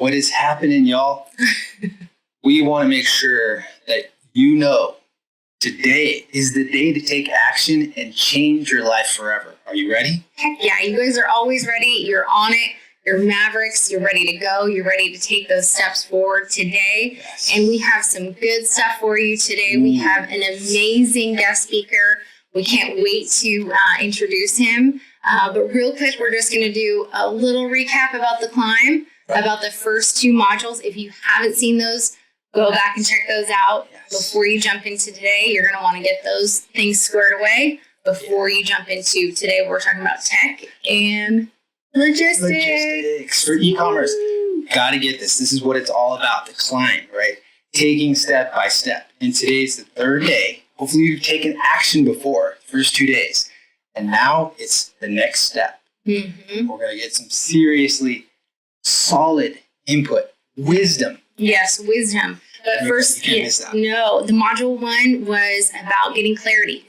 what is happening, y'all? We want to make sure that you know today is the day to take action and change your life forever. Are you ready? Heck yeah, you guys are always ready. You're on it. You're mavericks. You're ready to go. You're ready to take those steps forward today. Yes. And we have some good stuff for you today. We have an amazing guest speaker. We can't wait to introduce him. But real quick, we're just going to do a little recap about the climb, about the first 2 modules. If you haven't seen those, go back and check those out. Before you jump into today. You're going to want to get those things squared away before you jump into today. We're talking about tech and logistics for e-commerce. Got to get this. This is what it's all about, the climb, right? Taking step by step. And today's the 3rd day. Hopefully you've taken action before, the first 2 days. And now it's the next step. Mm-hmm. We're going to get some seriously solid input, wisdom. Yes, wisdom. But first, the module 1 was about getting clarity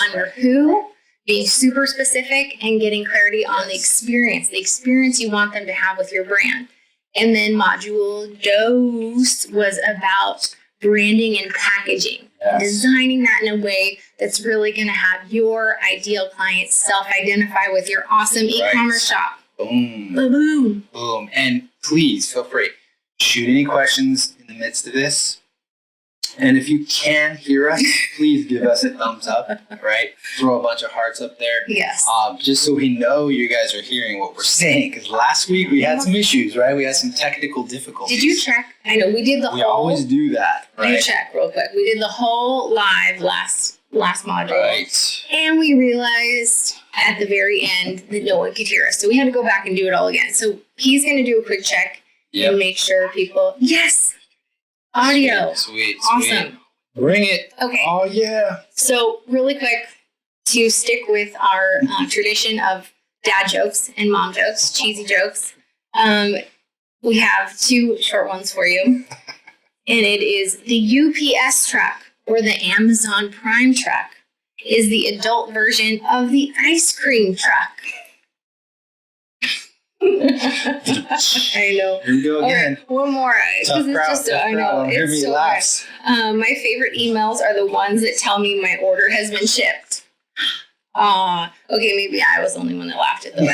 on your who, being super specific, and getting clarity on the experience you want them to have with your brand. And then module 2 was about branding and packaging, designing that in a way that's really going to have your ideal clients self-identify with your awesome e-commerce shop. Boom. Boom. Boom. And please feel free. Shoot any questions in the midst of this. And if you can hear us, please give us a thumbs up, right? Throw a bunch of hearts up there. Yes. Just so we know you guys are hearing what we're saying. Because last week we had some issues, right? We had some technical difficulties. Did you check? I know we did the whole. We always do that, right? You check real quick. We did the whole live last module. Right. And we realized at the very end that no one could hear us. So we had to go back and do it all again. So he's going to do a quick check. Yep. And make sure people, audio. Sweet. Awesome. Bring it. Okay. Oh, yeah. So really quick, to stick with our tradition of dad jokes and mom jokes, cheesy jokes, we have 2 short ones for you. And it is the UPS truck or the Amazon Prime truck is the adult version of the ice cream truck. I know. Here we go again. Right, one more. Tough crowd. I know. Hear me so laughs. my favorite emails are the ones that tell me my order has been shipped. Okay, maybe I was the only one that laughed at those,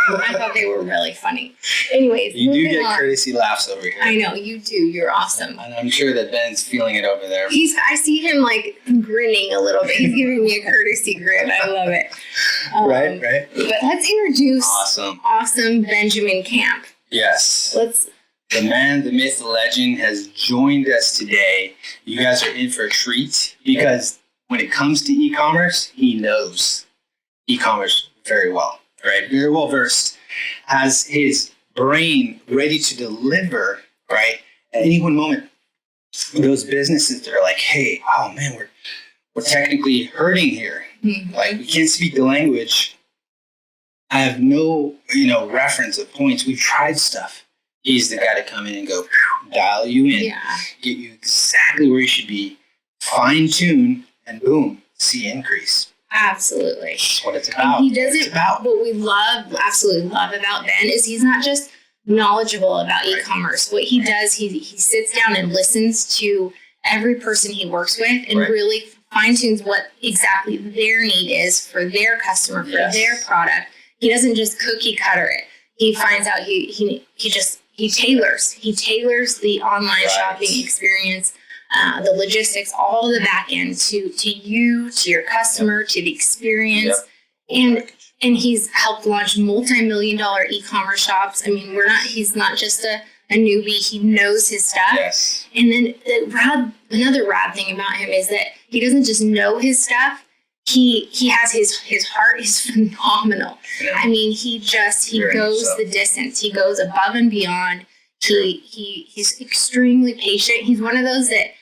but I thought they were really funny. Anyways, you do get courtesy laughs over here. I know, you do. You're awesome. And I'm sure that Ben's feeling it over there. I see him like grinning a little bit. He's giving me a courtesy grin. I love it. Right. But let's introduce awesome Benjamin Camp. Yes. The man, the myth, the legend has joined us today. You guys are in for a treat because when it comes to e-commerce, he knows e-commerce very well, right? Very well versed, has his brain ready to deliver, right? At any one moment, those businesses that are like, hey, oh man, we're technically hurting here. Mm-hmm. Like we can't speak the language. I have no, reference of points. We've tried stuff. He's the guy to come in and go, dial you in, get you exactly where you should be, fine tune, and boom, see increase. Absolutely. That's what it's about. And he doesn't. What we absolutely love about Ben is he's not just knowledgeable about e-commerce. What he does, he sits down and listens to every person he works with and really fine tunes what exactly their need is for their customer, for their product. He doesn't just cookie cutter it. He finds out he tailors the online shopping experience. The logistics, all the back end to you, to your customer, to the experience. And he's helped launch multi-million-dollar e-commerce shops. I mean, he's not just a newbie. He knows his stuff. Yes. And then another rad thing about him is that he doesn't just know his stuff. He has his heart is phenomenal. Yeah. I mean, he goes the distance. He goes above and beyond. He's extremely patient. He's one of those that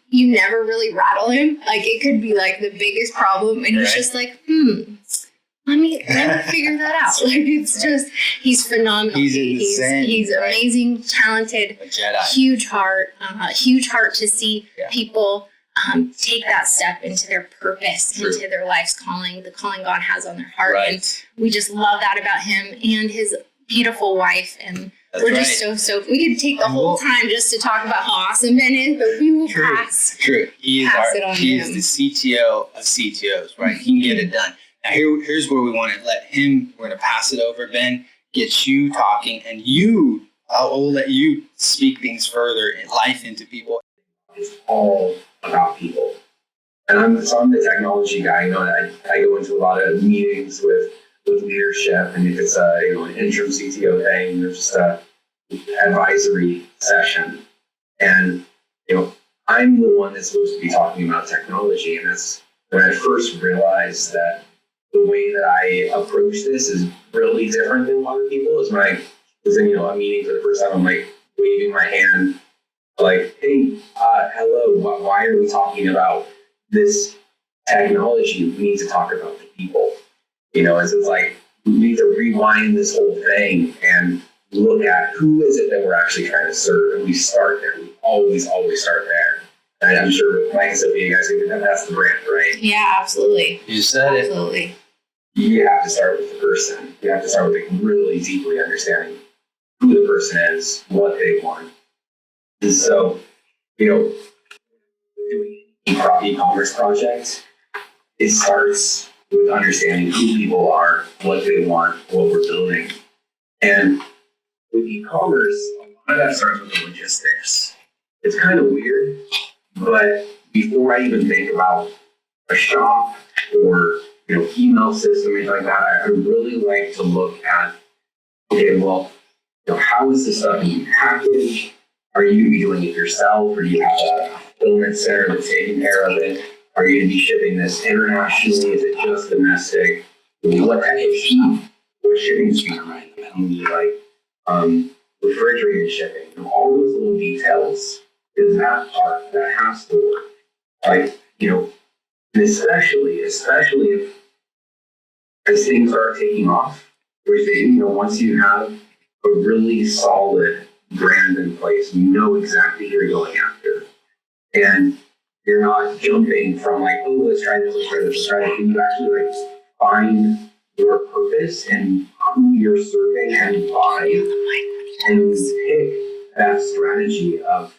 you never really rattle him. Like it could be like the biggest problem, and he's just like, let me figure that out. Like it's just he's phenomenal. He's amazing, talented, huge heart to see people take that step into their purpose, into their life's calling, the calling God has on their heart. And we just love that about him and his beautiful wife and That's We're right. just so we could take the And whole we'll- time just to talk about how awesome Ben is, but we will True. pass. True. He Pass it on he to is him. the CTO of CTOs, right? He can get it done. Now here's where we want to let him. We're going to pass it over, Ben. Get you talking, and you. I'll let you speak things further in life into people. It's all about people. And I'm the technology guy. I go into a lot of meetings with leadership, and if it's an interim CTO thing or just a advisory session, and I'm the one that's supposed to be talking about technology, and that's when I first realized that the way that I approach this is really different than other people. Is when I was in a meeting for the first time, I'm like waving my hand, like, hey, hello, why are we talking about this technology? We need to talk about the people. It's like we need to rewind this whole thing and look at who is it that we're actually trying to serve, and we start there. We always start there. And I'm sure Mike and Sophia, you guys think that's the brand, right? Yeah, absolutely. You said it. Absolutely. You have to start with the person. You have to start with really deeply understanding who the person is, what they want. And so, doing an e-commerce project, it starts with understanding who people are, what they want, what we're building. And with e-commerce, a lot of that starts with the logistics. It's kind of weird, but before I even think about a shop or email system, anything like that, I really like to look at, okay, well, how is this stuff being packaged? Are you doing it yourself, or do you have a fulfillment center that's taking care of it? Are you going to be shipping this internationally? Is it just domestic? What type of stuff? What shipping speed are you need, like refrigerated shipping? All those little details is that part that has to work. Like, and especially if as things start taking off, which they, once you have a really solid brand in place, you know exactly who you're going after. And you're not jumping from like, oh, let's try this, let's try that. You actually like find your purpose and who you're serving and why, and pick that strategy of,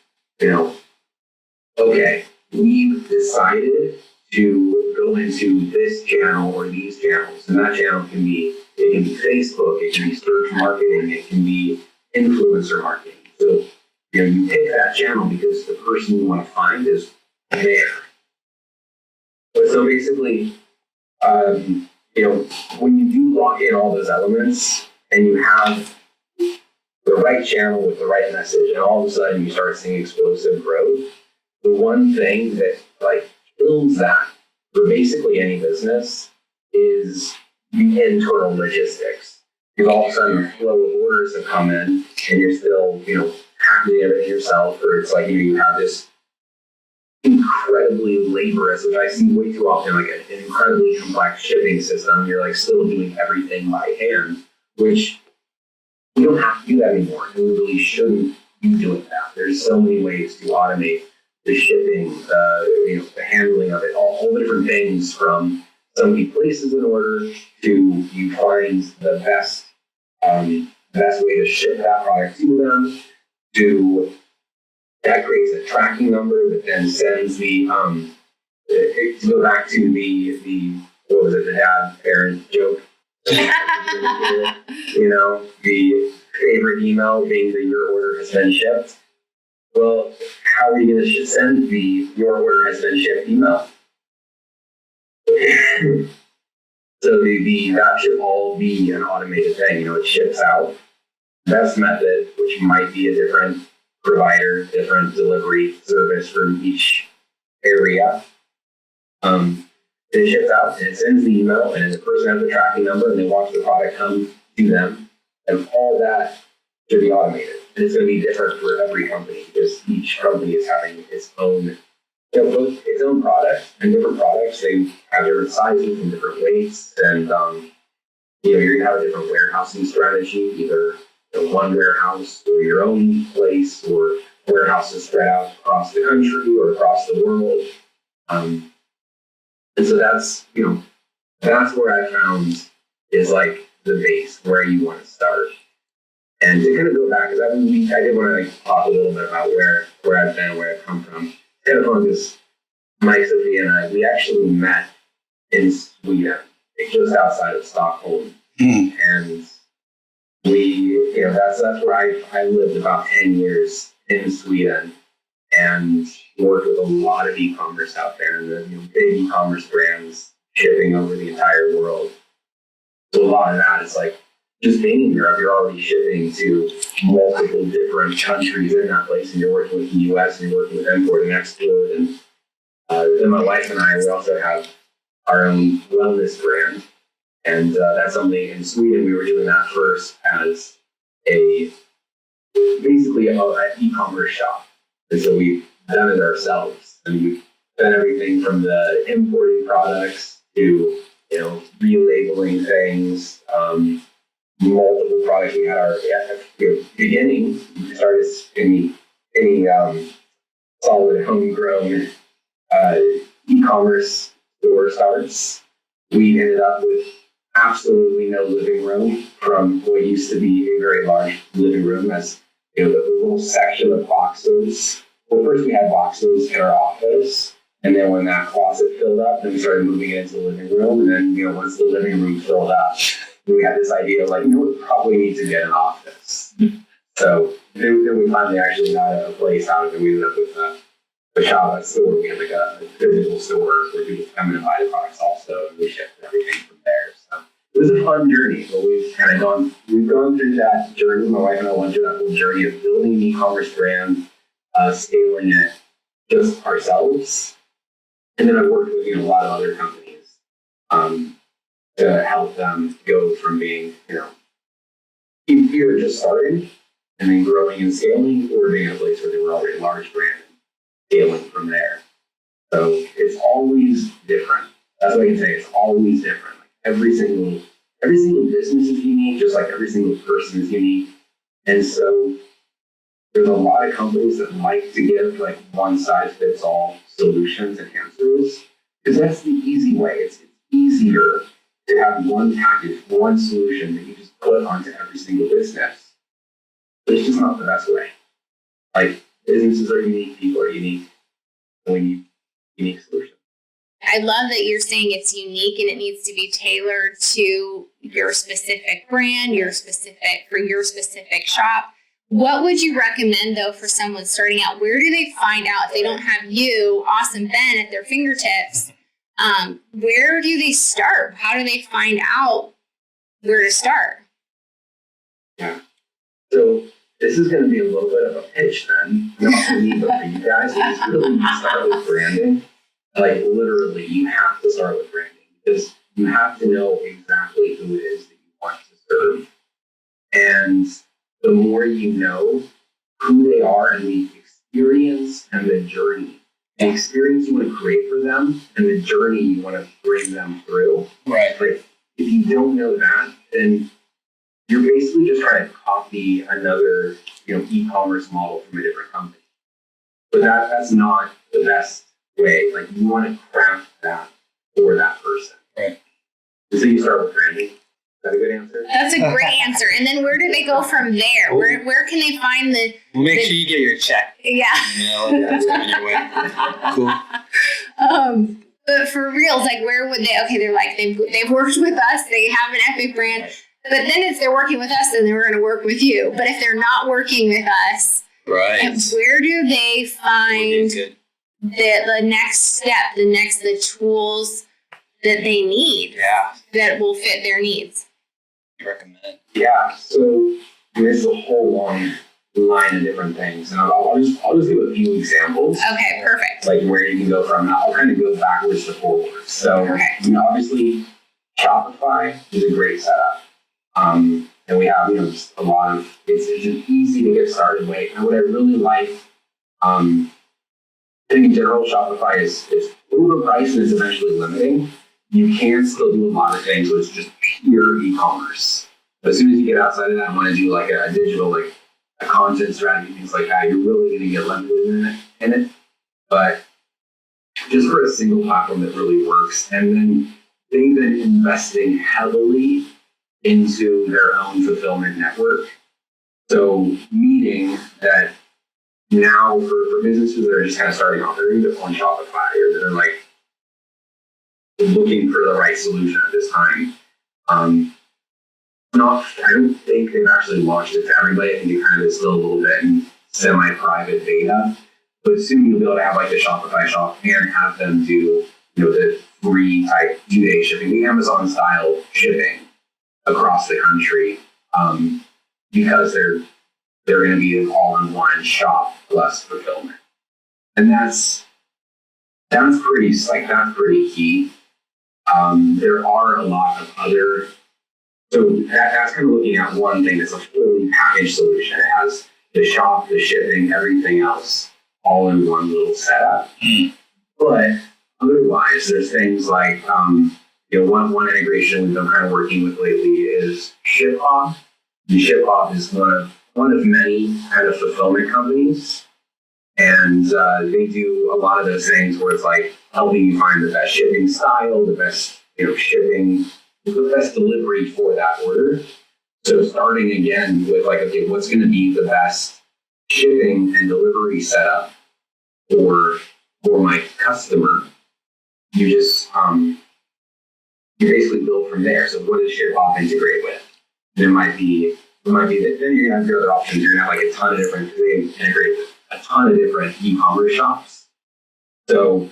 okay, we've decided to go into this channel or these channels, and that channel can be Facebook, it can be search marketing, it can be influencer marketing. So you pick that channel because the person you want to find is there. But so basically, when you do lock in all those elements and you have the right channel with the right message, and all of a sudden you start seeing explosive growth, the one thing that like kills that for basically any business is the internal logistics. Because all of a sudden the flow of orders have come in and you're still, hacking everything yourself, or it's like you have this incredibly laborious, which I see way too often, like an incredibly complex shipping system. You're like still doing everything by hand, which we don't have to do that anymore. And we really shouldn't be doing that. There's so many ways to automate the shipping, the handling of it, all the different things, from somebody places an order to you find the best way to ship that product to them, to that creates a tracking number that then sends the to go back to the what was it, the dad parent joke. The favorite email being that your order has been shipped. Well, how are you going to send your order has been shipped email? So that should all be an automated thing. It ships out. Best method, which might be a different provider, different delivery service for each area. It ships out and it sends the email, and the person has the tracking number, and they watch the product come to them, and all that should be automated. And it's going to be different for every company because each company is having its own, its own product, and different products. They have different sizes and different weights, and you're going to have a different warehousing strategy, either one warehouse or your own place, or warehouses spread out across the country or across the world. And so that's where I found is like the base where you want to start. And to kind of go back, because I did want to like talk a little bit about where I've been, where I've come from. Kind of on this, Mike, Sophia, and I, we actually met in Sweden, just outside of Stockholm. And we, that's where I lived about 10 years in Sweden and worked with a lot of e-commerce out there, and the big e-commerce brands shipping over the entire world. So a lot of that is like, just being in Europe, you're already shipping to multiple different countries in that place, and you're working with the US, and you're working with import and export. And then my wife and I, we also have our own wellness brand. And that's something in Sweden, we were doing that first as basically an e-commerce shop. And so we've done it ourselves. And we've done everything from the importing products to, relabeling things, multiple products. We had our beginning. We started any solid homegrown e-commerce store starts. We ended up with absolutely no living room from what used to be a very large living room, as the little section of boxes. Well, first we had boxes in our office, and then when that closet filled up, then we started moving it into the living room. And then, once the living room filled up, we had this idea of like, we probably need to get an office. So then we finally actually got a place out of it. We ended up with a shop, a store. We had like a physical store where people come in and buy the products also, and we shipped everything from there. So it was a fun journey, but we've gone through that journey. My wife and I went through that whole journey of building an e-commerce brand, scaling it just ourselves. And then I worked with a lot of other companies to help them go from being, either just starting and then growing and scaling, or being in a place where they were already a large brand and scaling from there. So it's always different. That's what I can say. It's always different. Like every single business is unique, just like every single person is unique. And so there's a lot of companies that like to give like one size fits all solutions and answers, because that's the easy way. It's easier to have one package, one solution that you just put onto every single business. But it's just not the best way. Like, businesses are unique, people are unique, and we need unique solutions. I love that you're saying it's unique and it needs to be tailored to your specific brand, for your specific shop. What would you recommend, though, for someone starting out? Where do they find out if they don't have you, Awesome Ben, at their fingertips? Where do they start? How do they find out where to start? Yeah. So this is going to be a little bit of a pitch then, not for me, but for you guys. It's really you start with branding. Like literally, you have to start with branding, because you have to know exactly who it is that you want to serve. And the more you know who they are and the experience and the journey, the experience you want to create for them and the journey you want to bring them through. Right. Like, if you don't know that, then you're basically just trying to copy another, e-commerce model from a different company. But that's not the best way. Like, you want to craft that for that person. Right. And so you start with branding. Is that a good answer? That's a great answer. And then where do they go from there? Cool. Where can they find the... We'll make sure you get your check. Yeah. That's coming your way. Cool. But for real, like, where would they... Okay, they're like, they've worked with us. They have an epic brand. But then if they're working with us, then they're going to work with you. But if they're not working with us, right, where do they find the next step, the tools that they need that will fit their needs? Recommend? Yeah, so there's a whole long line of different things, and I'll just give a few examples. Okay, perfect. Like where you can go from. I'll kind of go backwards to forwards. So obviously, Shopify is a great setup, and we have just a lot of it's just easy to get started with. And what I really like, I think in general, Shopify is overpriced and it's eventually limiting. You can still do a lot of things, but it's just pure e-commerce. But as soon as you get outside of that and want to do like a digital, like a content strategy, things like that, you're really going to get limited in it. But just for a single platform that really works, and then they've been investing heavily into their own fulfillment network. So meaning that now for businesses that are just kind of starting off, they're either on Shopify or they're like looking for the right solution at this time. I don't think they've actually launched it to everybody. I think it kind of is still a little bit in semi-private beta. But soon you'll be able to have like the Shopify shop and have them do, the free type 2-day shipping, the Amazon style shipping across the country, because they're going to be an all-in-one shop plus fulfillment, and that's pretty key. There are a lot of other, so that's kind of looking at one thing that's a fully packaged solution. It has the shop, the shipping, everything else, all in one little setup. But otherwise, there's things like, one integration we've been kind of working with lately is ShipHop. And ShipHop is one of many kind of fulfillment companies. And they do a lot of those things where it's like helping you find the best shipping style, the best, shipping, the best delivery for that order. So starting again with like, okay, what's going to be the best shipping and delivery setup for my customer? You just you basically build from there. So what does ShipHop integrate with? It might be that then you're gonna have your other options. You're gonna have like a ton of different, because they integrate with a ton of different e-commerce shops. So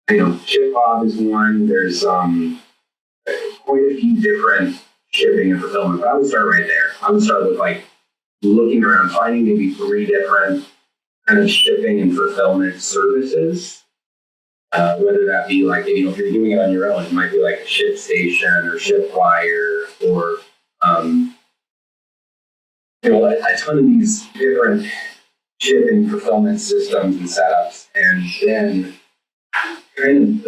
ShipHop is one. There's quite a few different shipping and fulfillment. But I would start right there. I would start with like looking around, finding maybe 3 different kind of shipping and fulfillment services. Whether that be like, if you're doing it on your own, it might be like a ShipStation or ShipWire or a ton of these different shipping fulfillment systems and setups, and then kind of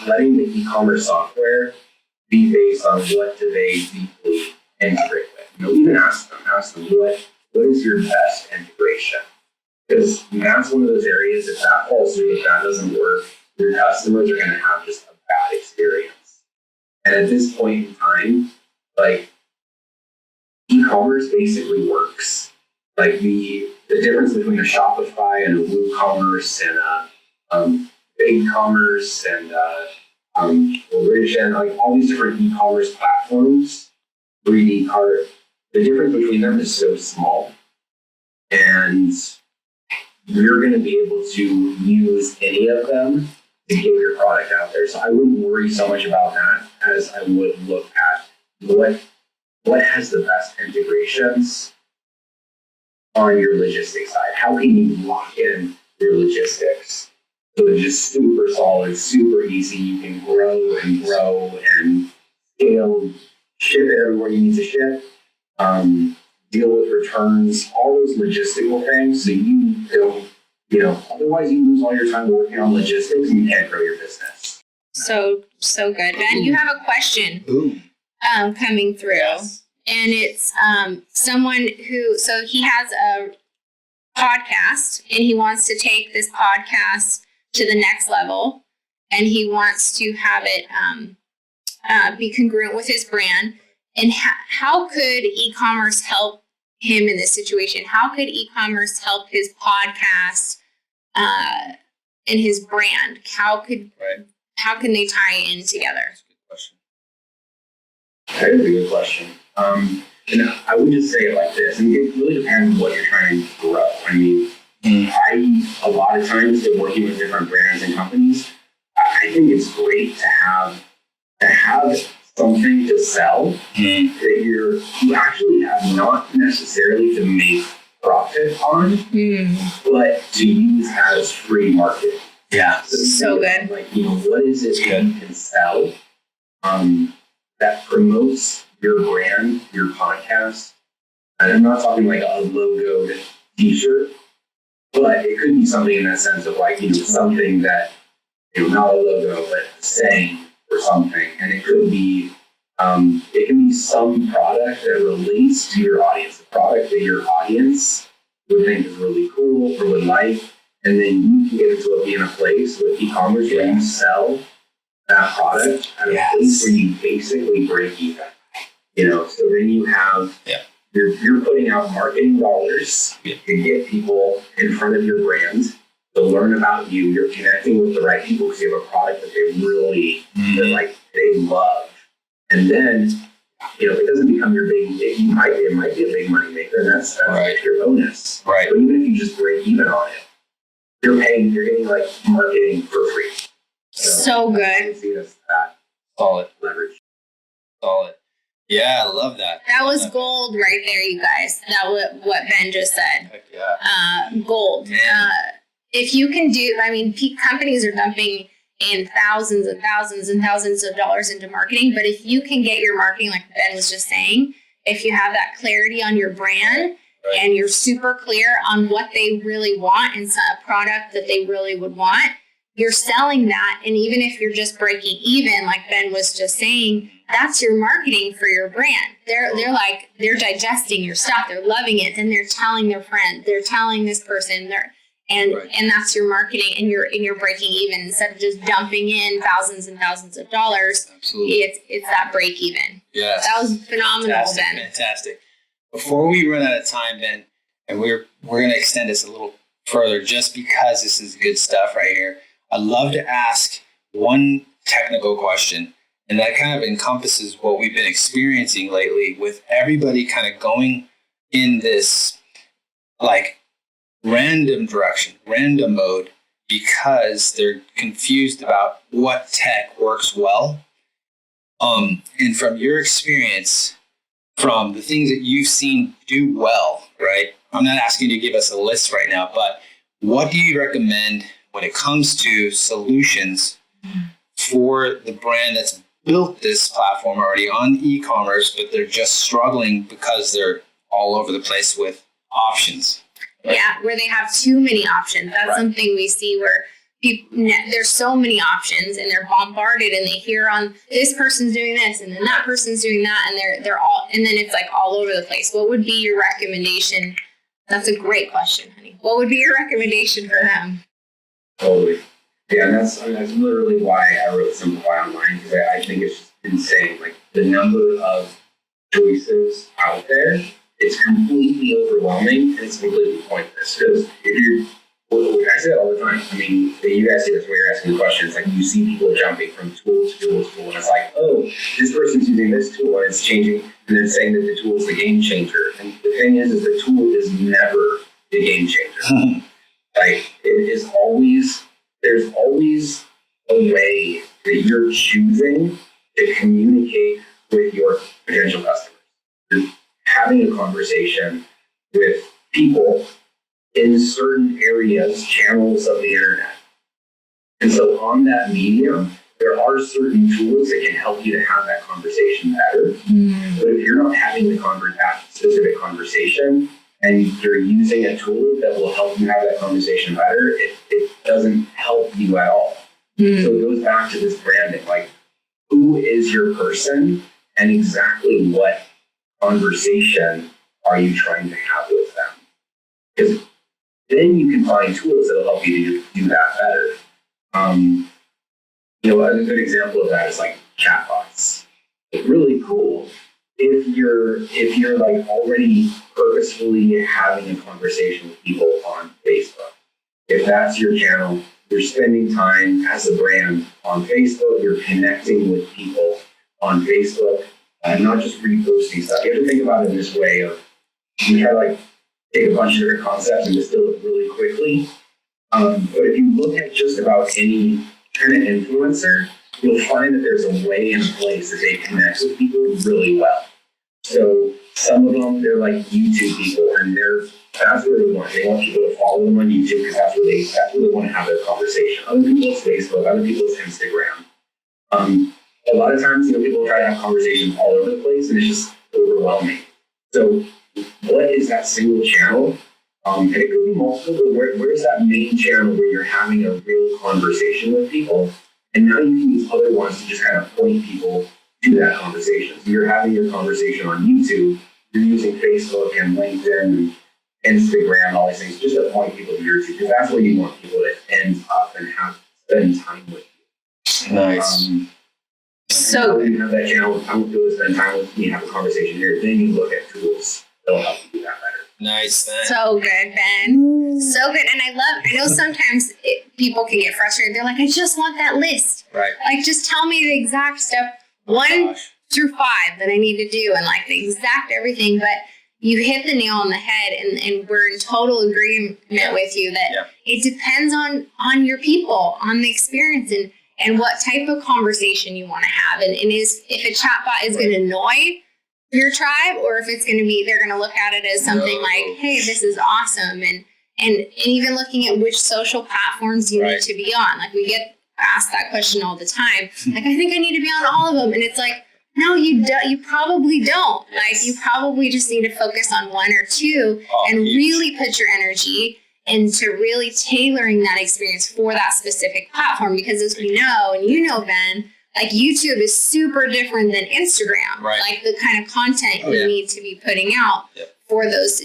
letting the e-commerce software be based on what do they deeply integrate with. Even ask them what is your best integration? Because that's one of those areas, if that falls through, if that doesn't work, your customers are going to have just a bad experience. And at this point in time, like, e-commerce basically works. Like the difference between a Shopify and a WooCommerce and a BigCommerce and Origin, like all these different e-commerce platforms, 3D Cart, the difference between them is so small. And you're going to be able to use any of them to get your product out there. So I wouldn't worry so much about that as I would look at what has the best integrations on your logistics side. How can you lock in your logistics so it's just super solid, super easy? You can grow and scale, ship it everywhere you need to ship, deal with returns, all those logistical things, so you don't, otherwise you lose all your time working on logistics and you can't grow your business. So good. Ben, you have a question coming through. Yes. And it's someone so he has a podcast and he wants to take this podcast to the next level, and he wants to have it be congruent with his brand. And how could e-commerce help him in this situation? How could e-commerce help his podcast and his brand? How can they tie in together? That is a good question. And I would just say it like this. I mean, it really depends on what you're trying to grow. I mean, a lot of times in working with different brands and companies, I think it's great to have something to sell that you actually have not necessarily to make profit on, but to use as free marketing. Yeah. So good. Like, what is it that you can sell that promotes your brand, your podcast? And I'm not talking like a logoed t-shirt, but it could be something in that sense of like, something that, not a logo, but a saying or something. And it could be, some product that relates to your audience, a product that your audience would think is really cool or would like. And then you can get it to being a place with e-commerce where you sell that product at a place where you basically break even. So then you have you're putting out marketing dollars to get people in front of your brand, to learn about you. You're connecting with the right people because you have a product that they really they love. And then, if it doesn't become your big, it might be a big money maker, and that's right. Your bonus. Right. But even if you just break even on it, you're getting like marketing for free. So good. I see that Solid. leverage. Solid. Yeah, I love that. That was gold right there, you guys. That what Ben just said. Heck yeah. Gold. Man. If you can companies are dumping in thousands and thousands and thousands of dollars into marketing, but if you can get your marketing, like Ben was just saying, if you have that clarity on your brand and you're super clear on what they really want and a product that they really would want, you're selling that. And even if you're just breaking even, like Ben was just saying, that's your marketing for your brand. They're digesting your stuff. They're loving it. Then they're telling their friend, they're telling this person, and that's your marketing, and you're breaking even instead of just dumping in thousands and thousands of dollars. Absolutely. It's that break even. Yes. That was phenomenal, Ben. Fantastic. Before we run out of time, Ben, and we're going to extend this a little further just because this is good stuff right here. I'd love to ask one technical question, and that kind of encompasses what we've been experiencing lately with everybody kind of going in this random direction, random mode, because they're confused about what tech works well. And from your experience, from the things that you've seen do well, right? I'm not asking you to give us a list right now, but what do you recommend when it comes to solutions for the brand that's built this platform already on e-commerce, but they're just struggling because they're all over the place with options? Right? Yeah, where they have too many options. That's something we see where there's so many options and they're bombarded and they hear on this person's doing this and then that person's doing that and they're all, and then it's like all over the place. What would be your recommendation? That's a great question, honey. What would be your recommendation for them? Totally. Yeah, and that's literally why I wrote Simplify Online, because I think it's just insane. Like the number of choices out there, it's completely overwhelming and it's completely pointless. Because I say it all the time. I mean, you guys see this when you're asking questions. Like you see people jumping from tool to tool to tool, and it's like, oh, this person's using this tool and it's changing, and they're saying that the tool is the game changer. And the thing is the tool is never the game changer. Like it is always, there's always a way that you're choosing to communicate with your potential customers. You're having a conversation with people in certain areas, channels of the internet. And so on that medium, there are certain tools that can help you to have that conversation better. But if you're not having that specific conversation and you're using a tool that will help you have that conversation better, it doesn't help you at all. So it goes back to this branding, like who is your person and exactly what conversation are you trying to have with them? Because then you can find tools that will help you to do that better. A good example of that is like chatbots. It's really cool if you're like already purposefully having a conversation with people on Facebook. If that's your channel, you're spending time as a brand on Facebook, you're connecting with people on Facebook, not just reposting stuff. You have to think about it in this way of you try to like take a bunch of different concepts and distill it really quickly. But if you look at just about any kind of influencer, you'll find that there's a way and a place that they connect with people really well. So some of them, they're like YouTube people, and that's where they want. They want people to follow them on YouTube because that's where they want to have their conversation. Other people it's Facebook, other people it's Instagram. A lot of times, people try to have conversations all over the place, and it's just overwhelming. So what is that single channel? And it could be multiple, but where's that main channel where you're having a real conversation with people? And now you can use other ones to just kind of point people to that conversation. So you're having your conversation on YouTube, you're using Facebook and LinkedIn and Instagram, all these things, just to point people to your YouTube, because that's where you want people to end up and spend time with you. Nice. So you have that channel, I want people to spend time with me, have a conversation here. Then you look at tools they'll help you do that better. Nice. So good, Ben. So good. And I know sometimes people can get frustrated. They're like, I just want that list. Right. Like, just tell me the exact step 1 through 5 that I need to do and like the exact everything. But you hit the nail on the head, and we're in total agreement with you that it depends on your people, on the experience, and what type of conversation you want to have. And if a chatbot is going to annoy your tribe, or if it's going to be, they're going to look at it as something like, hey, this is awesome. And even looking at which social platforms you need to be on. Like, we get asked that question all the time. Like, I think I need to be on all of them. And it's like, no, you don't. You probably don't. Like, you probably just need to focus on 1 or 2 and really put your energy into really tailoring that experience for that specific platform. Because as we know, and you know, Ben, like, YouTube is super different than Instagram. Right. Like, the kind of content you need to be putting out for those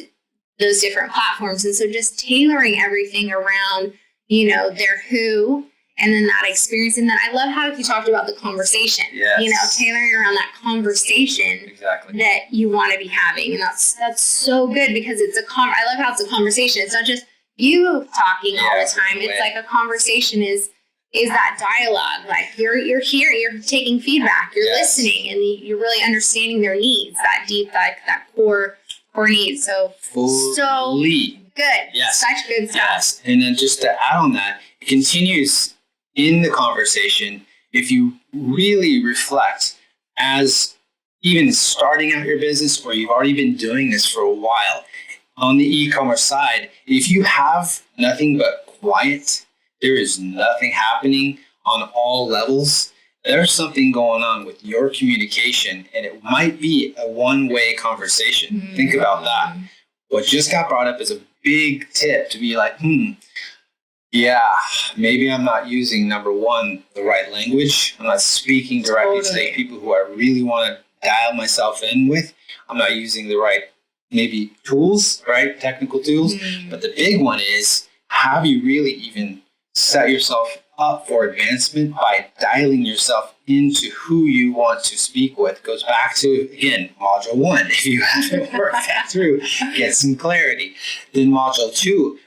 different platforms. And so just tailoring everything around, their who, and then that experience. And then I love how you talked about the conversation, tailoring around that conversation that you want to be having. And that's so good, because I love how it's a conversation. It's not just you talking all the time. It's like a conversation is that dialogue. Like, you're here, you're taking feedback, you're listening, and you're really understanding their needs, that deep, like that core needs. So good. Yes. Such good stuff. Yes. And then just to add on that, it continues in the conversation. If you really reflect as even starting out your business, or you've already been doing this for a while, on the e-commerce side, if you have nothing but quiet, there is nothing happening on all levels, there's something going on with your communication, and it might be a one-way conversation. Mm-hmm. Think about that. What just got brought up is a big tip to be like, maybe I'm not using, number 1, the right language. I'm not speaking directly to the people who I really want to dial myself in with. I'm not using the right, maybe, tools, right? Technical tools. Mm-hmm. But the big one is, have you really even set yourself up for advancement by dialing yourself into who you want to speak with? It goes back to, again, module 1. If you haven't worked that through, get some clarity. Then module 2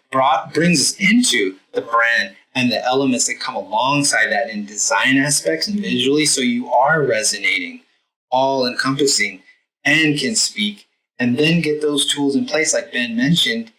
brings us into the brand and the elements that come alongside that in design aspects and visually, so you are resonating, all encompassing, and can speak, and then get those tools in place, like Ben mentioned,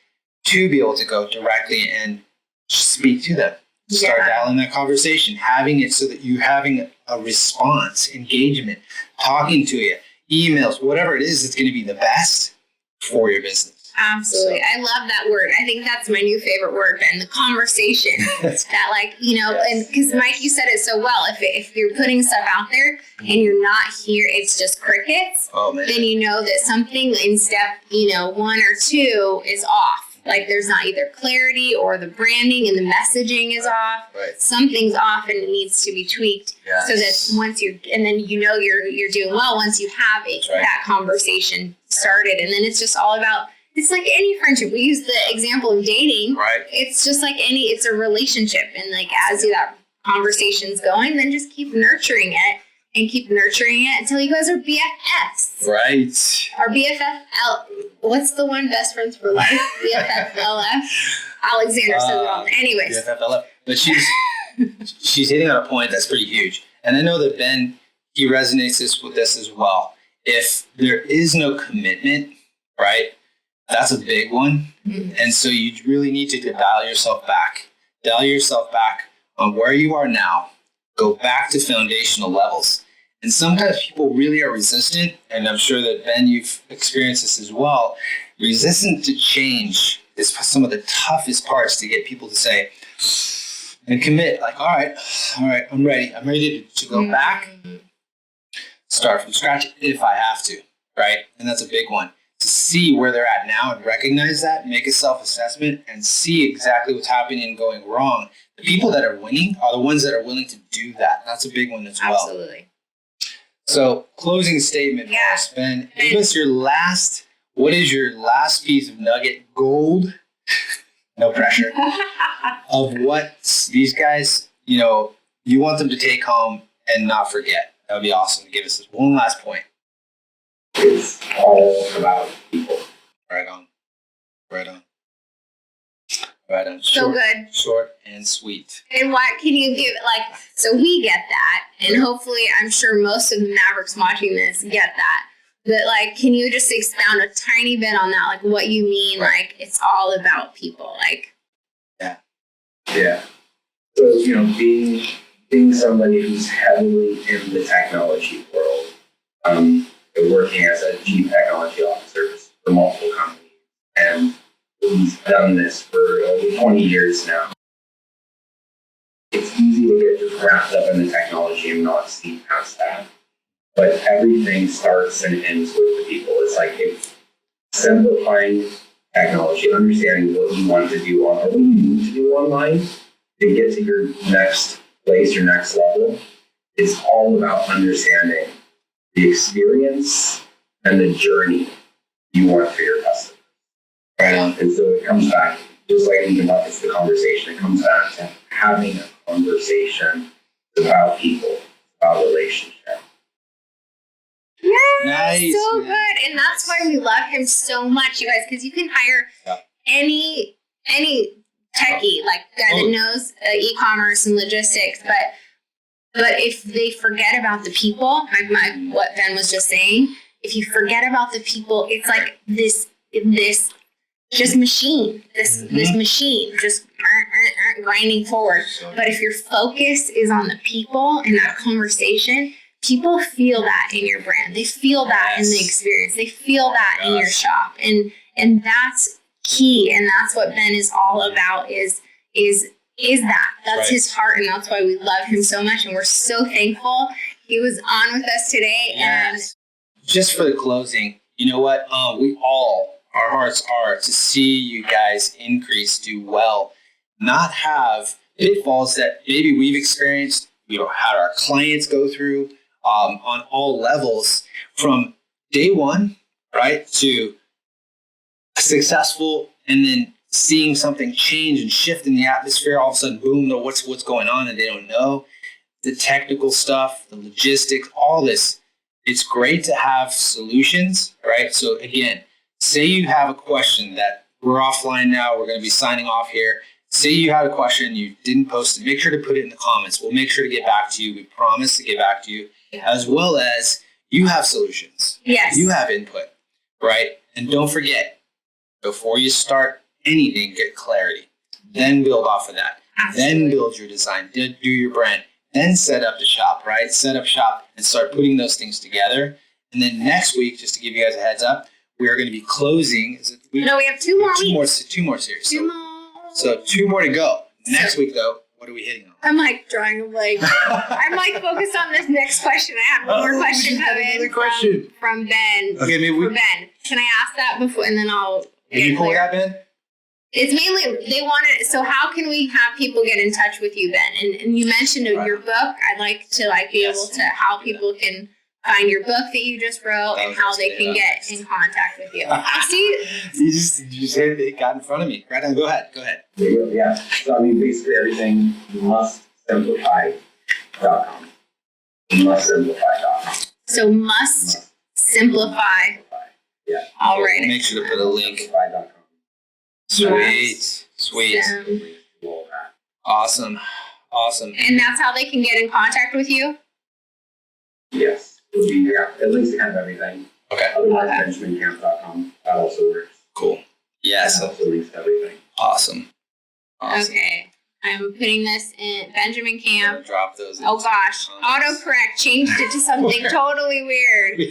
to be able to go directly and speak to them. Start dialing that conversation, having it so that you're having a response, engagement, talking to you, emails, whatever it is, it's going to be the best for your business. Absolutely. I love that word. I think that's my new favorite word, Ben, the conversation. That, like, and because Mike, you said it so well. If you're putting stuff out there and you're not here, it's just crickets, then you know that something in step, 1 or 2 is off. Like, there's not either clarity, or the branding and the messaging is off. Right. Something's off and it needs to be tweaked. Yes. So that once you're doing well once you have that conversation started. And then it's just all about, it's like any friendship. We use the example of dating. Right. It's just like it's a relationship. And like, as that conversation's going, then just keep nurturing it. And keep nurturing it until you guys are BFFs. Right. Our what's the one, best friends for life? BFFLF. Alexander says it all. Anyways. BFFLF. But she's hitting on a point that's pretty huge. And I know that Ben, he resonates with this as well. If there is no commitment, right, that's a big one. Mm-hmm. And so you really need to dial yourself back. Dial yourself back on where you are now. Go back to foundational levels. And sometimes people really are resistant, and I'm sure that, Ben, you've experienced this as well. Resistant to change is some of the toughest parts to get people to say and commit. Like, all right, I'm ready. I'm ready to go back, start from scratch if I have to, right? And that's a big one. To see where they're at now and recognize that, make a self-assessment, and see exactly what's happening and going wrong. The people that are winning are the ones that are willing to do that. That's a big one as well. Absolutely. So, closing statement, Ben. Give us what is your last piece of nugget gold? No pressure. Of what these guys, you want them to take home and not forget. That would be awesome to give us this one last point. It's all about people. Right on. Right on. Right on. So good. Short and sweet. And what can you give, like, so we get that, and hopefully I'm sure most of the Mavericks watching this get that. But, like, can you just expound a tiny bit on that, like, what you mean, like, it's all about people, like. Yeah. So, being somebody who's heavily in the technology world, working as a chief technology officer for multiple companies, and he's done this for over 20 years now. It's easy to get just wrapped up in the technology and not see past that. But everything starts and ends with the people. It's like it's simplifying technology, understanding what you want to do or what you need to do online to get to your next place, your next level. It's all about understanding the experience and the journey you want for your customer. Right on. And so it comes back, just like even like it's the conversation, it comes back to having a conversation about people, about relationship. Yeah, Nice, so man. good. And that's why we love him so much, you guys, because you can hire any techie, like guy that knows e-commerce and logistics, but if they forget about the people, like what Ben was just saying, if you forget about the people, it's like this just machine, this machine just grinding forward. But if your focus is on the people and that conversation, people feel that in your brand. They feel that in the experience. They feel that in your shop, and that's key. And that's what Ben is all about. Is that that's his heart, and that's why we love him so much. And we're so thankful he was on with us today. Yes. And just for the closing, you know what? Our hearts are to see you guys increase, do well, not have pitfalls that maybe we've experienced, had our clients go through on all levels from day one, right, to successful, and then seeing something change and shift in the atmosphere. All of a sudden, boom, what's going on, and they don't know the technical stuff, the logistics, all this. It's great to have solutions, right? So again, say you have a question that we're offline now, we're going to be signing off here. Say you have a question, you didn't post it, make sure to put it in the comments. We'll make sure to get back to you. We promise to get back to you, as well as you have solutions. Yes. You have input, right? And don't forget, before you start anything, get clarity. Then build off of that. Absolutely. Then build your design, do your brand. Then set up the shop, right? Set up shop and start putting those things together. And then next week, just to give you guys a heads up, we are going to be closing. We have two more weeks. Two more series. Two more. So 2 more to go. Next week, though, what are we hitting on? I'm like drawing I'm like focused on this next question. I have one more question coming from Ben. Okay, maybe for Ben. Can I ask that before, and then I'll. Can you pull that, Ben? It's mainly they wanted. So how can we have people get in touch with you, Ben? And you mentioned your book. I'd like to be able to how people can find your book that you just wrote and how they can get in contact with you. I see. You just hit it got in front of me. Right on. Go ahead. Yeah. So basically everything mustsimplify.com. Mustsimplify.com. So must simplify. Yeah. All right. Make sure to put a link. Simplify.com. Sweet. Awesome. And that's how they can get in contact with you? Yes. It links to kind of everything. Okay. Otherwise, BenjaminCamp.com. That also works. Cool. Yes. That also links to everything. Awesome. Okay. I'm putting this in Benjamin Camp. Drop those. Oh gosh. Autocorrect changed it to something totally weird.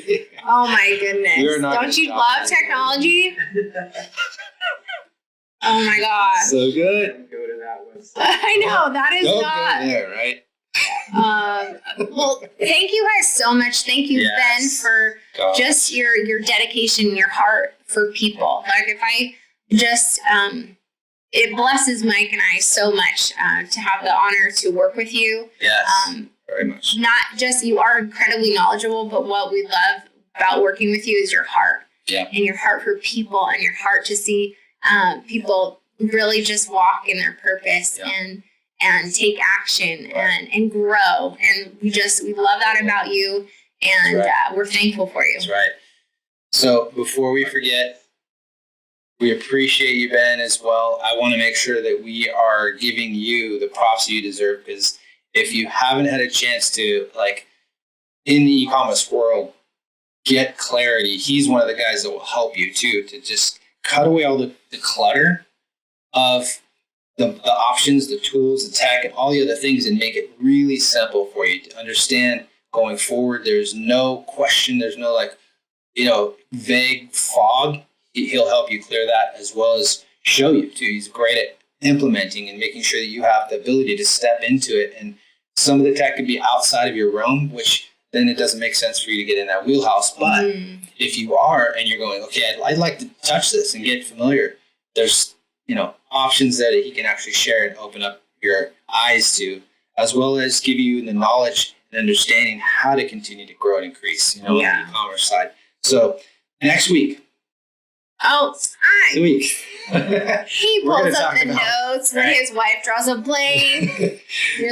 Oh my goodness. Don't you love technology? Oh my god. So good. Go to that website. I know, that is Go not. there, right? Well, thank you guys so much. Thank you, Ben, for just your dedication, your heart for people. Like if I just, it blesses Mike and I so much to have the honor to work with you. Yes, very much. Not just, you are incredibly knowledgeable, but what we love about working with you is your heart. Yeah. And your heart for people and your heart to see people really just walk in their purpose and take action and grow. And we love that about you. And we're thankful for you. That's right. So before we forget, We appreciate you, Ben, as well. I want to make sure that we are giving you the props you deserve, because if you haven't had a chance to, like, in the e-commerce world, get clarity, he's one of the guys that will help you too, to just cut away all the clutter of the options, the tools, the tech, and all the other things, and make it really simple for you to understand going forward. There's no question. There's no vague fog. He'll help you clear that, as well as show you too. He's great at implementing and making sure that you have the ability to step into it. And some of the tech could be outside of your realm, which then it doesn't make sense for you to get in that wheelhouse. But if you are, and you're going, okay, I'd like to touch this and get familiar, there's options there that he can actually share and open up your eyes to, as well as give you the knowledge and understanding how to continue to grow and increase, on the e-commerce side. So next week. Oh, The week. He pulls up the notes when his wife draws a blank.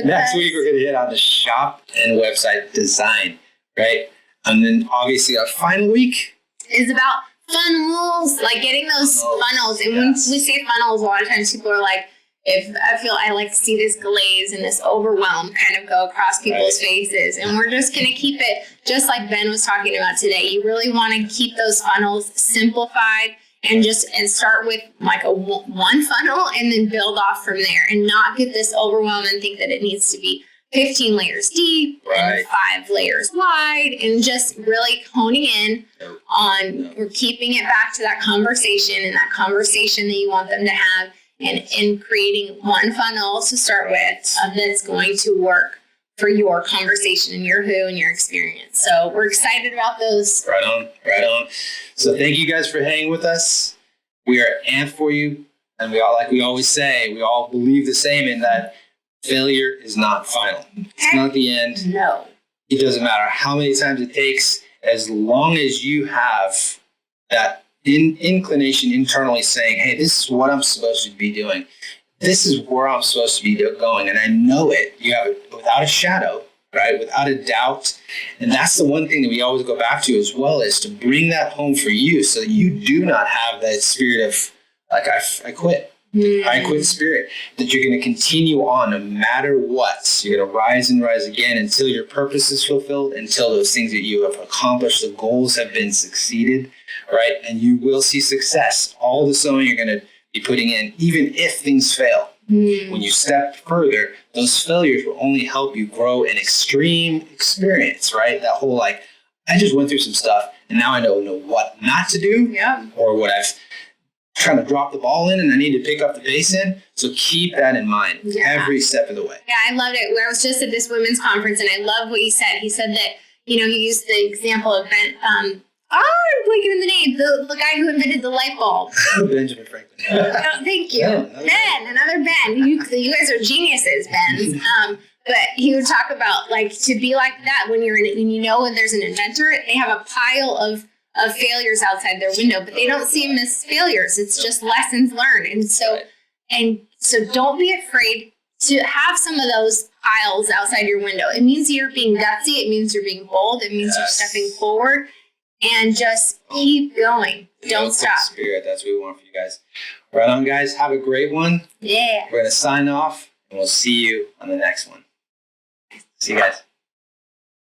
Next week, we're going to hit on the shop and website design, right? And then obviously our final week is about funnels, like getting those funnels. And when we say funnels, a lot of times people are like, I like to see this glaze and this overwhelm kind of go across people's faces. And we're just going to keep it just like Ben was talking about today. You really want to keep those funnels simplified and start with like one funnel and then build off from there, and not get this overwhelm and think that it needs to be 15 layers deep and 5 layers wide, and just really honing in on or keeping it back to that conversation and that conversation that you want them to have, and creating one funnel to start with that's going to work for your conversation and your who and your experience. So we're excited about those. Right on. So thank you guys for hanging with us. We are amped for you. And we all, like we always say, we all believe the same in that failure is not final. It's not the end. No. It doesn't matter how many times it takes, as long as you have that inclination internally saying, hey, this is what I'm supposed to be doing. This is where I'm supposed to be going. And I know it. You have it without a shadow, right? Without a doubt. And that's the one thing that we always go back to as well, is to bring that home for you, so that you do not have that spirit of, like, I quit. I quit spirit, that you're going to continue on no matter what. You're going to rise and rise again until your purpose is fulfilled, until those things that you have accomplished, the goals have been succeeded, right? And you will see success. All the sowing you're going to be putting in, even if things fail. When you step further, those failures will only help you grow an extreme experience, right? That whole, like, I just went through some stuff and now I know what not to do, or what I've trying to drop the ball in and I need to pick up the base in. So keep that in mind every step of the way. Yeah, I loved it. I was just at this women's conference and I love what he said. He said that, he used the example of Ben, I'm blanking in the name, the guy who invented the light bulb. Benjamin Franklin. Thank you. Ben, another Ben. You guys are geniuses, Ben. But he would talk about, like, to be like that when when there's an inventor, they have a pile of failures outside their window, but they don't see them as failures. It's just lessons learned. And so don't be afraid to have some of those piles outside your window. It means you're being gutsy. It means you're being bold. It means you're stepping forward, and just keep going. Don't stop. Spirit. That's what we want for you guys. Right on, guys. Have a great one. Yeah. We're going to sign off, and we'll see you on the next one. See you guys.